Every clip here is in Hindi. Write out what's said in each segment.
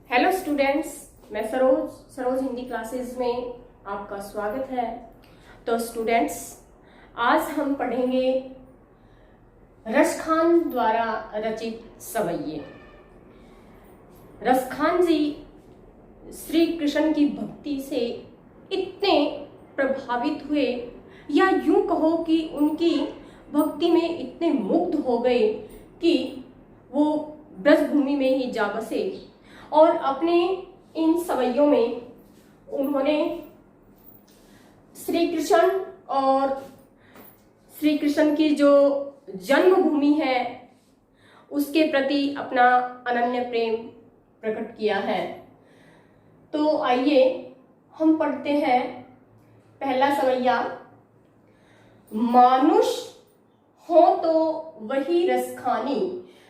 हेलो स्टूडेंट्स, मैं सरोज हिंदी क्लासेस में आपका स्वागत है। तो स्टूडेंट्स, आज हम पढ़ेंगे रसखान द्वारा रचित सवैये। रसखान जी श्री कृष्ण की भक्ति से इतने प्रभावित हुए, या यूं कहो कि उनकी भक्ति में इतने मुग्ध हो गए कि वो ब्रजभूमि में ही जा बसे और अपने इन सवैयों में उन्होंने श्री कृष्ण और श्री कृष्ण की जो जन्मभूमि है उसके प्रति अपना अनन्य प्रेम प्रकट किया है। तो आइए हम पढ़ते हैं पहला सवैया। मानुष हो तो वही रसखानी,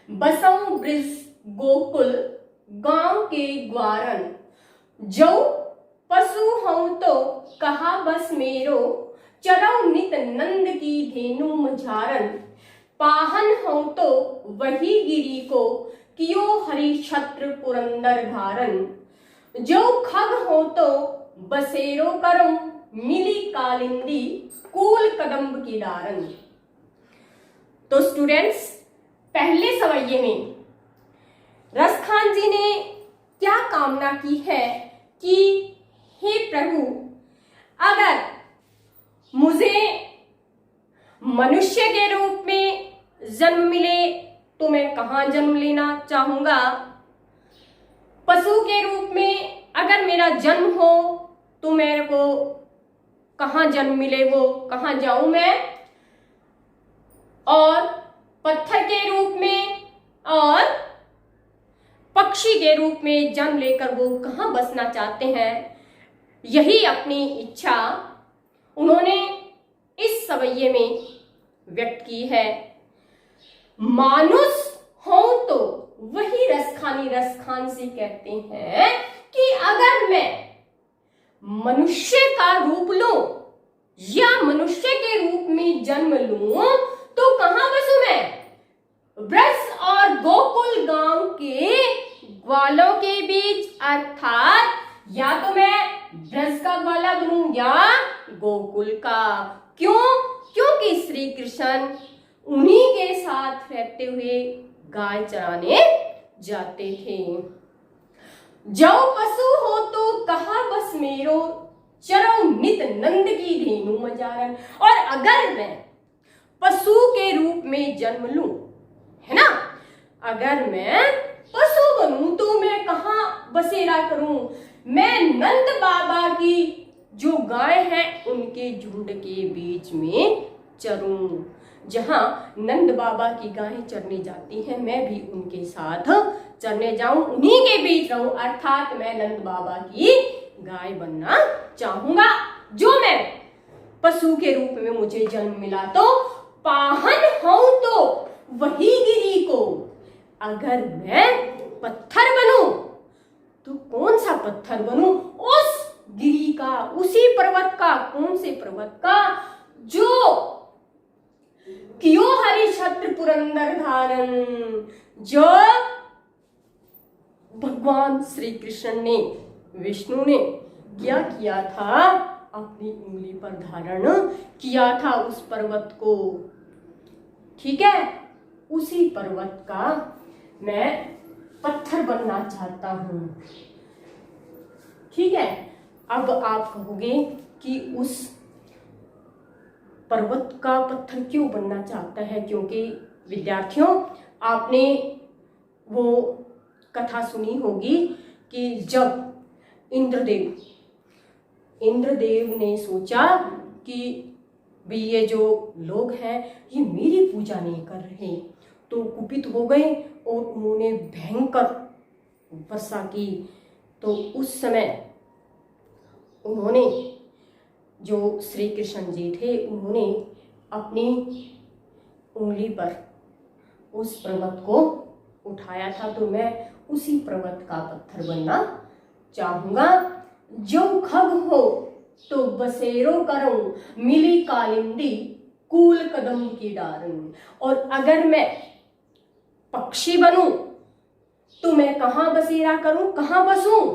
बसऊं ब्रिज गोकुल गांव के ग्वारन। जो पशु हूं तो कहा बस मेरो, चरौ नित नंद की धेनु मझारन। पाहन हूं तो वही गिरी को, कियो हरि छत्र पुरंदर धारन। जो खग हो तो बसेरो करूं, मिली कालिंदी कूल कदम्ब की डारन। तो स्टूडेंट्स, पहले सवैये में रसखान जी ने क्या कामना की है कि हे प्रभु, अगर मुझे मनुष्य के रूप में जन्म मिले तो मैं कहां जन्म लेना चाहूंगा, पशु के रूप में अगर मेरा जन्म हो तो मेरे को कहां जन्म मिले, वो कहां जाऊं मैं, और पत्थर के रूप में और पक्षी के रूप में जन्म लेकर वो कहां बसना चाहते हैं। यही अपनी इच्छा उन्होंने इस सवैये में व्यक्त की है। मानुष हो तो वही रसखानी, रसखान से कहते हैं कि अगर मैं मनुष्य का रूप लूं या मनुष्य के रूप में जन्म लूं तो कहां बसूं मैं, ब्रज और गोकुल गांव के ग्वालों के बीच, अर्थात या तो मैं ब्रज का ग्वाला बनूं या गोकुल का। क्यों? क्योंकि श्री कृष्ण उन्हीं के साथ रहते हुए गाय चराने जाते थे। जो पशु हो तो कहा बस मेरो, चरौ नित नंद की धेनु मजारन। और अगर मैं पशु के रूप में जन्म लूं, है ना, अगर मैं पशु बनूं तो मैं कहां बसेरा करूं, मैं नंद बाबा की जो गाय है उनके झुंड के बीच में चरूं। जहां नंद बाबा की गायें चरने जाती हैं मैं भी उनके साथ चरने जाऊं, उन्हीं के बीच रहूं, अर्थात मैं नंद बाबा की गाय बनना चाहूंगा। जो मैं पशु के रूप में मुझे जन्म मिला तो पाहन हूं तो वही गिरी को, अगर मैं पत्थर बनूं तो कौन सा पत्थर बनूं, उस गिरी का, उसी पर्वत का। कौन से पर्वत का? जो कियो हरि छत्र पुरंदर धारन, जो भगवान श्री कृष्ण ने, विष्णु ने क्या किया था, अपनी उंगली पर धारण किया था उस पर्वत को। ठीक है, उसी पर्वत का मैं पत्थर बनना चाहता हूं। ठीक है, अब आप कहोगे कि उस पर्वत का पत्थर क्यों बनना चाहता है, क्योंकि विद्यार्थियों, आपने वो कथा सुनी होगी कि जब इंद्रदेव ने सोचा कि भी ये जो लोग हैं ये मेरी पूजा नहीं कर रहे, तो कुपित हो गए और उन्होंने भयंकर वर्षा की। तो उस समय उन्होंने, जो श्री कृष्ण जी थे, उन्होंने अपनी उंगली पर उस पर्वत को उठाया था। तो मैं उसी पर्वत का पत्थर बनना चाहूंगा। जो खग हो तो बसेरो करूं, मिली कालिंदी कूल कदम की डारन। और अगर मैं पक्षी बनूं तो मैं कहां बसेरा करूं, कहां बसूं?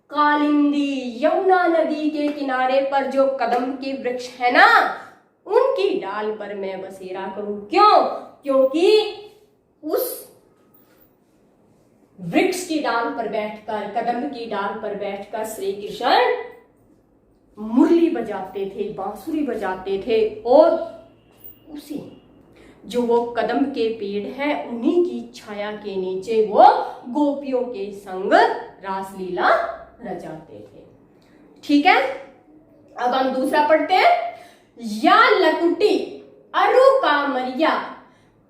कालिंदी यमुना नदी के किनारे पर जो कदम के वृक्ष है ना, उनकी डाल पर मैं बसेरा करूं। क्यों? क्योंकि उस वृक्ष की डाल पर बैठकर, कदम की डाल पर बैठकर श्री कृष्ण मुरली बजाते थे, बांसुरी बजाते थे, और उसी जो वो कदम के पेड़ है उन्हीं की छाया के नीचे वो गोपियों के संग रासलीला रचाते थे। ठीक है, अब हम दूसरा पढ़ते हैं। या लकुटी अरु का मरिया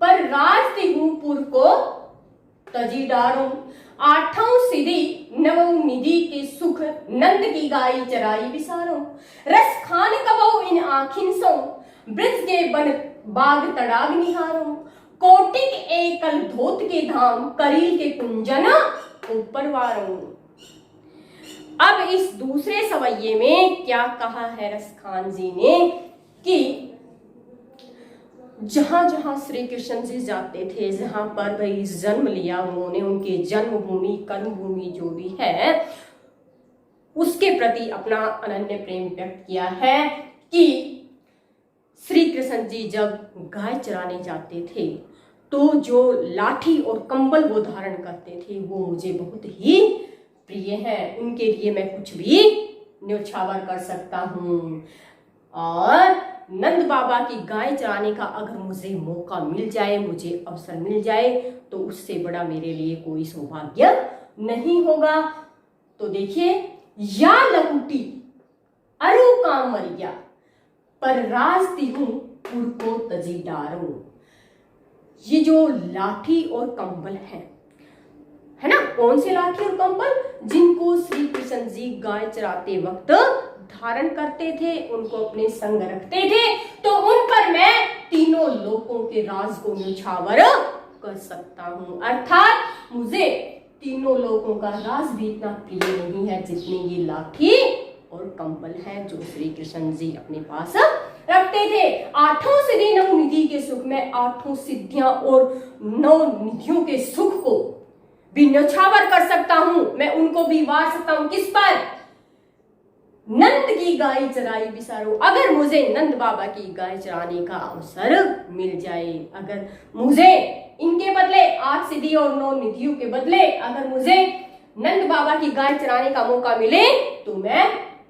पर राज तिहुपुर को तजी डारूं, आठों सिद्धि नवों निधि के सुख नंद की गाई चराई विसारो, रस खान कबो इन आखिन सो ब्रज के बन बाग तड़ाग निहारो, कोटिक एकल धोत के धाम करील के कुंजन ऊपर वारो। अब इस दूसरे सवैये में क्या कहा है रस खान जी ने कि जहां जहां श्री कृष्ण जी जाते थे, जहां पर भाई जन्म लिया उन्होंने, उनके जन्मभूमि कर्मभूमि जो भी है, उसके प्रति अपना अनन्य प्रेम व्यक्त किया है कि श्री कृष्ण जी जब गाय चराने जाते थे तो जो लाठी और कंबल वो धारण करते थे वो मुझे बहुत ही प्रिय है। उनके लिए मैं कुछ भी न्योछावर कर सकता हूँ, और नंद बाबा की गाय चराने का अगर मुझे मौका मिल जाए, मुझे अवसर मिल जाए, तो उससे बड़ा मेरे लिए कोई सौभाग्य नहीं होगा। तो देखिए, या लकुटी अरु का मरिया पर राज तिहुपुर को तजी डारूं। ये जो लाठी और कंबल है ना, कौन से लाठी और कंबल? जिनको श्री कृष्ण जी गाय चराते वक्त धारण करते थे, उनको अपने संग रखते थे, तो उन पर मैं तीनों लोकों के राज को न्योछावर कर सकता हूं। अर्थात मुझे तीनों लोकों का राज भी इतना प्रिय नहीं है जितनी ये लाठी और कंबल है जो श्री कृष्ण जी अपने पास रखते थे। आठों सिद्धि नौ निधि के सुख में आठों सिद्धियां और नौ निधियों के सुख को भी न्योछावर कर सकता हूं, मैं उनको भी वार सकता हूं। किस पर? नंद की गाय चराई बिसारो। अगर मुझे नंद बाबा की गाय चराने का अवसर मिल जाए, अगर मुझे इनके बदले 8 सिद्धि और 9 निधियों के बदले अगर मुझे नंद बाबा की गाय चराने का मौका मिले, तो मैं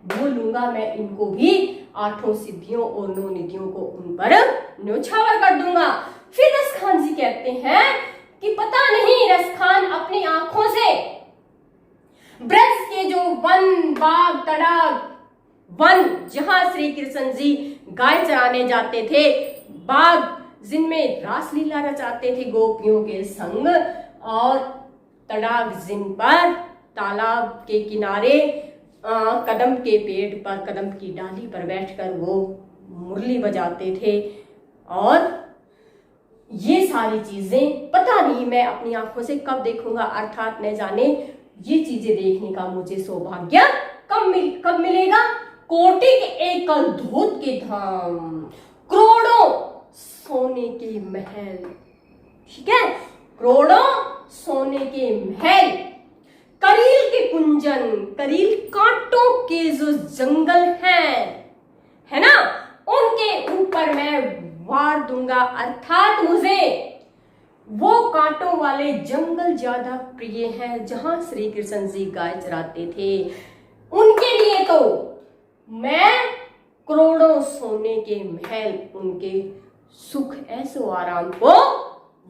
बोलूंगा, मैं इनको भी 8 सिद्धियों और 9 निधियों को उन पर न्योछावर कर दूंगा। फिर रस खान जी कहते हैं कि पता नहीं रस खान अपनी आंखों से ब्रज के जो वन बाग तड़ाग, वन जहां श्री कृष्ण जी गाय चराने जाते थे, बाग जिनमें रासलीला रचाते थे गोपियों के संग, और तड़ाग जिन पर तालाब के किनारे कदम के पेड़ पर, कदम की डाली पर बैठकर वो मुरली बजाते थे, और ये सारी चीजें पता नहीं मैं अपनी आंखों से कब देखूंगा। अर्थात न जाने ये चीजें देखने का मुझे सौभाग्य कब मिलेगा। कोटिक एकल धोत के धाम, करोड़ों सोने के महल, ठीक है, करोड़ों सोने के महल, करील के कुंजन, करील कांटों के जो जंगल है ना, उनके ऊपर मैं वार दूंगा। अर्थात मुझे वो कांटों वाले जंगल ज्यादा प्रिय हैं जहां श्री कृष्ण जी गाय चराते थे। उनके लिए तो मैं करोड़ों सोने के महल, उनके सुख ऐसो आराम को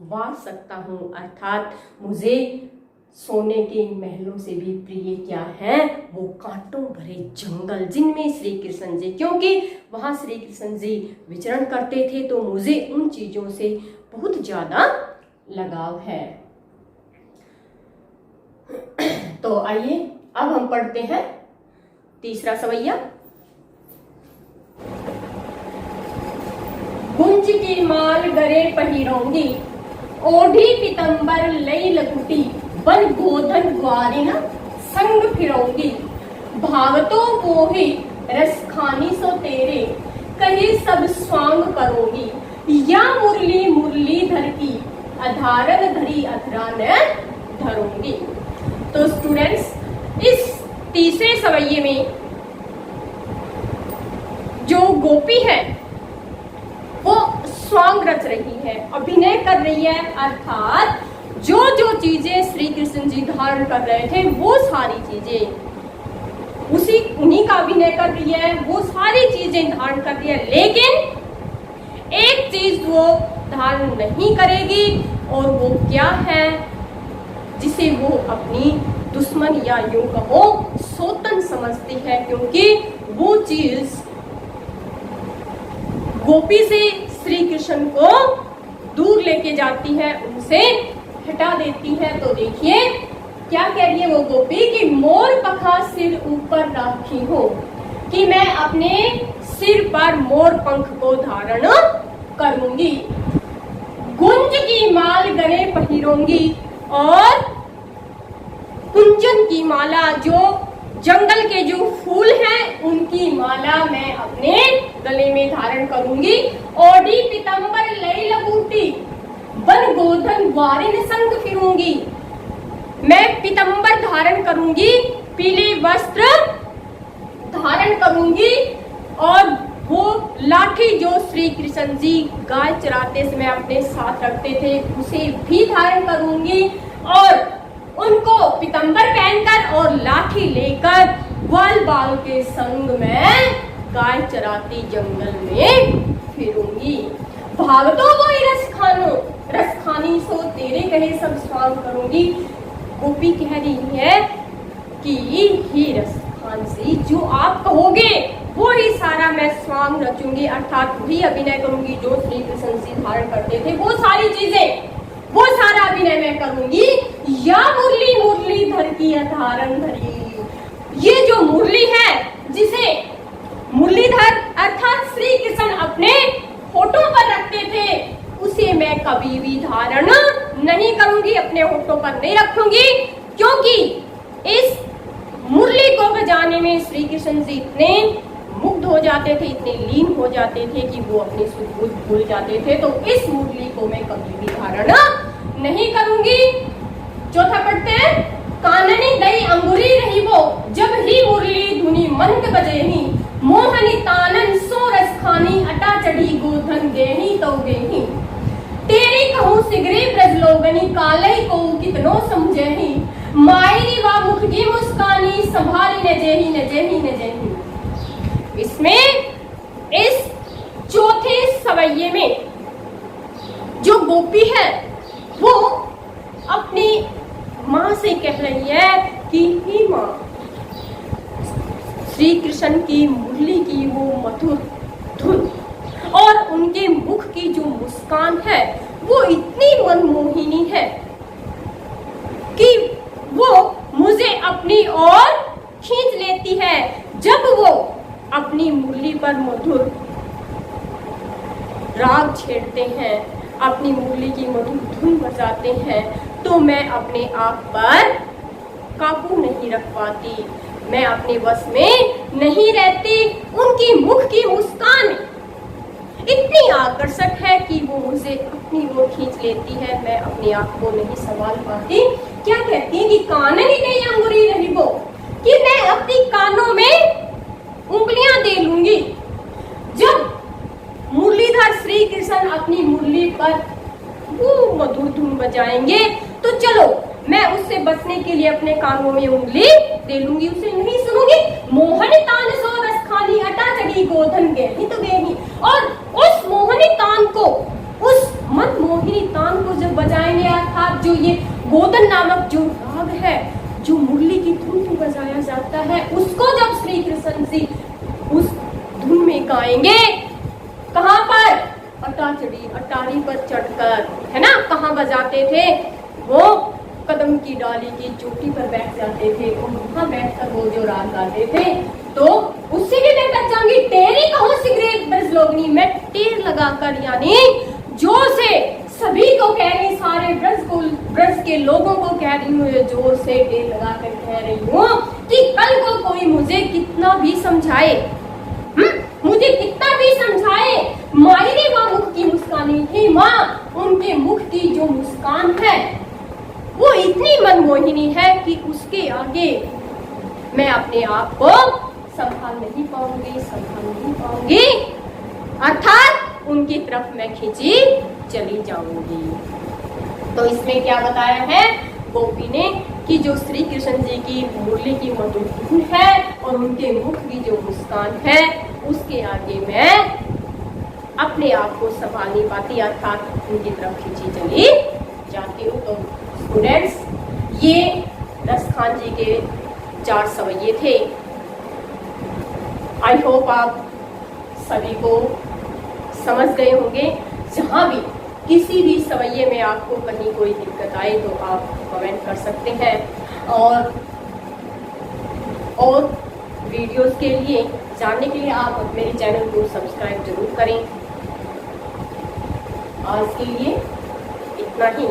वार सकता हूं। अर्थात मुझे सोने के महलों से भी प्रिय क्या है? वो कांटों भरे जंगल जिनमें श्री कृष्ण जी, क्योंकि वहां श्री कृष्ण जी विचरण करते थे, तो मुझे उन चीजों से बहुत ज्यादा लगाव है। तो आइए अब हम पढ़ते हैं तीसरा सवैया। गुंज की माल गरे पहिरोंगी, ओढ़ी पीतंबर लई लकुटी, बन गोधन ग्वारिन संग फिरोंगी, भागतो मोहि रस खानी सो तेरे, कहे सब स्वांग करोगी, या मुरली मुरली धर की, अधारन धरी अधरा न धरूंगी। तो स्टूडेंट्स, इस तीसरे सवैये में जो गोपी है वो स्वांग रच रही है, अभिनय कर रही है, अर्थात जो जो चीजें श्री कृष्ण जी धारण कर रहे थे वो सारी चीजें उन्हीं का अभिनय कर रही है, वो सारी चीजें धारण कर रही है। लेकिन एक चीज वो धारण नहीं करेगी, और वो क्या है, जिसे वो अपनी दुश्मन या यूं कहो सौतन समझती है, क्योंकि वो चीज गोपी से श्री कृष्ण को दूर लेके जाती है, उनसे हटा देती है। तो देखिए क्या कह रही है वो गोपी कि मोर पखा सिर ऊपर राखी हो, कि मैं अपने सिर पर मोर पंख को धारण करूंगी, गुंज की माल गले पहिरूंगी, और कुंचन की माला, जो जंगल के जो फूल हैं उनकी माला मैं अपने गले में धारण करूंगी। ओढ़ी पीतांबर लई लबूटी, बन गोधन वारिन संग फिरूंगी, मैं पीतांबर धारण करूंगी, पीले वस्त्र धारण करूंगी, और वो लाठी जो श्री कृष्ण जी गाय चराते समय अपने साथ रखते थे उसे भी धारण करूंगी, और उनको पीतांबर पहनकर और लाठी लेकर ग्वाल बाल के संग में गाय चराती जंगल में फिरूंगी। भागतो वही रस खानो, रस खानी सो तेरे कहे सब स्वांग करूंगी। गोपी कह रही है कि ही रस खान सी, जो आप कहोगे वो ही सारा मैं स्वांग रचूंगी, अर्थात भी अभिनय करूंगी जो श्री कृष्ण जी धारण करते थे वो सारी चीजें, वो सारा अभिनय मैं करूंगी। या मुरली मुरली धर की धारण धरी, ये जो मुरली है जिसे मुरलीधर अर्थात श्री कृष्ण अपने होठों पर रखते थे, उसे मैं कभी भी धारण नहीं करूंगी, अपने होठों पर नहीं रखूंगी, क्योंकि इस मुरली को बजाने में श्री कृष्ण जी इतने मुग्ध हो जाते थे, इतने लीन हो जाते थे कि वो अपनी सुध भूल जाते थे। तो इस मुरली को मैं कभी भी धारण नहीं करूंगी। चौथा पढ़ते हैं, काननी दई अंगुरी रही वो, जब ही मुरली धुनी मंद बजेही, मोहनी तानन सो रस खानी, अटा चढ़ी गोधन गेही तो गेही, तेरी कहूँ सिगरे ब्रज लोगनी, कालई को कितनो समझेही, मायरी वा मुख की मुस्कानी, संभाली न जेही न जेही न जेही। इसमें इस चौथे सवैये में जो गोपी है वो अपनी माँ से कह रही है कि हे माँ, श्री कृष्ण की मुरली की वो मधुर धुन और उनके मुख की जो मुस्कान है वो इतनी मनमोहिनी है कि वो मुझे अपनी ओर खींच लेती है। जब वो अपनी मुरली पर मधुर राग छेड़ते हैं, अपनी मुरली की मधुर धुन बजाते हैं, तो मैं अपने आप पर काबू नहीं रख पाती, मैं अपने वश में नहीं रहती। उनकी मुख की मुस्कान इतनी आकर्षक है कि वो मुझे अपनी ओर खींच लेती है, मैं अपने आप को नहीं संभाल पाती। क्या कहती है कि काननी नहीं अंगुरी रही वो, कि मैं अपनी कानों में उंगलियां दे लूंगी। जब मुरलीधर श्री कृष्ण अपनी मुरली पर वो मधुर धुन बजाएंगे तो चलो मैं उससे बचने के लिए अपने कानों में उंगली दे लूंगी, उसे नहीं सुनूंगी। मोहनी तान सो रस खानी, अटा चढ़ी गोधन गेही तो गेही, और उस मोहनी तान को, उस मन मोहिनी तान को जब बजाएंगे, अर्थात जो ये गोधन नामक जो राग है, जो मुरली की धुन में बजाया जाता है, उसको जब श्री कृष्ण जी उस धुन में गाएंगे, कहाँ पर, अटाचड़ी अटारी पर चढ़कर, है ना, कहाँ बजाते थे वो, कदम की डाली की चोटी पर बैठ जाते थे और वहां बैठकर वो जो राग गाते थे। तो उससे भी मैं बचाऊंगी, तेरी कहूँ सिगरेट ब्रज लोगनी, मैं टेर लगाकर यानी जोर से सभी को कह रही, सारे ब्रज के लोगों को कह रही हूँ, जोर से टेर लगाकर कह रही हूँ कि कल को कोई मुझे कितना भी समझाए, मुझे कितना भी समझाए, मायरे माँ मुख की मुस्कानी थी, माँ उनके मुख की जो मुस्कान है वो इतनी मनमोहिनी है कि उसके आगे मैं अपने आप को संभाल नहीं पाऊंगी, अर्थात उनकी तरफ मैं खींची चली जाऊंगी। तो इसमें क्या बताया है गोपी ने कि जो श्री कृष्ण जी की मुरली की मधुर धुन है और उनके मुख की जो मुस्कान है, उसके आगे मैं अपने आप को संभाल नहीं पाती, अर्थात उनकी तरफ खींची चली जाती हूँ। तो स्टूडेंट्स, ये रस खान जी के 4 सवैये थे। आई होप आप सभी को समझ गए होंगे। जहां भी किसी भी सवैये में आपको कहीं कोई दिक्कत आए तो आप कमेंट कर सकते हैं, और वीडियोस के लिए जानने के लिए आप मेरे चैनल को सब्सक्राइब जरूर करें। आज के लिए इतना ही।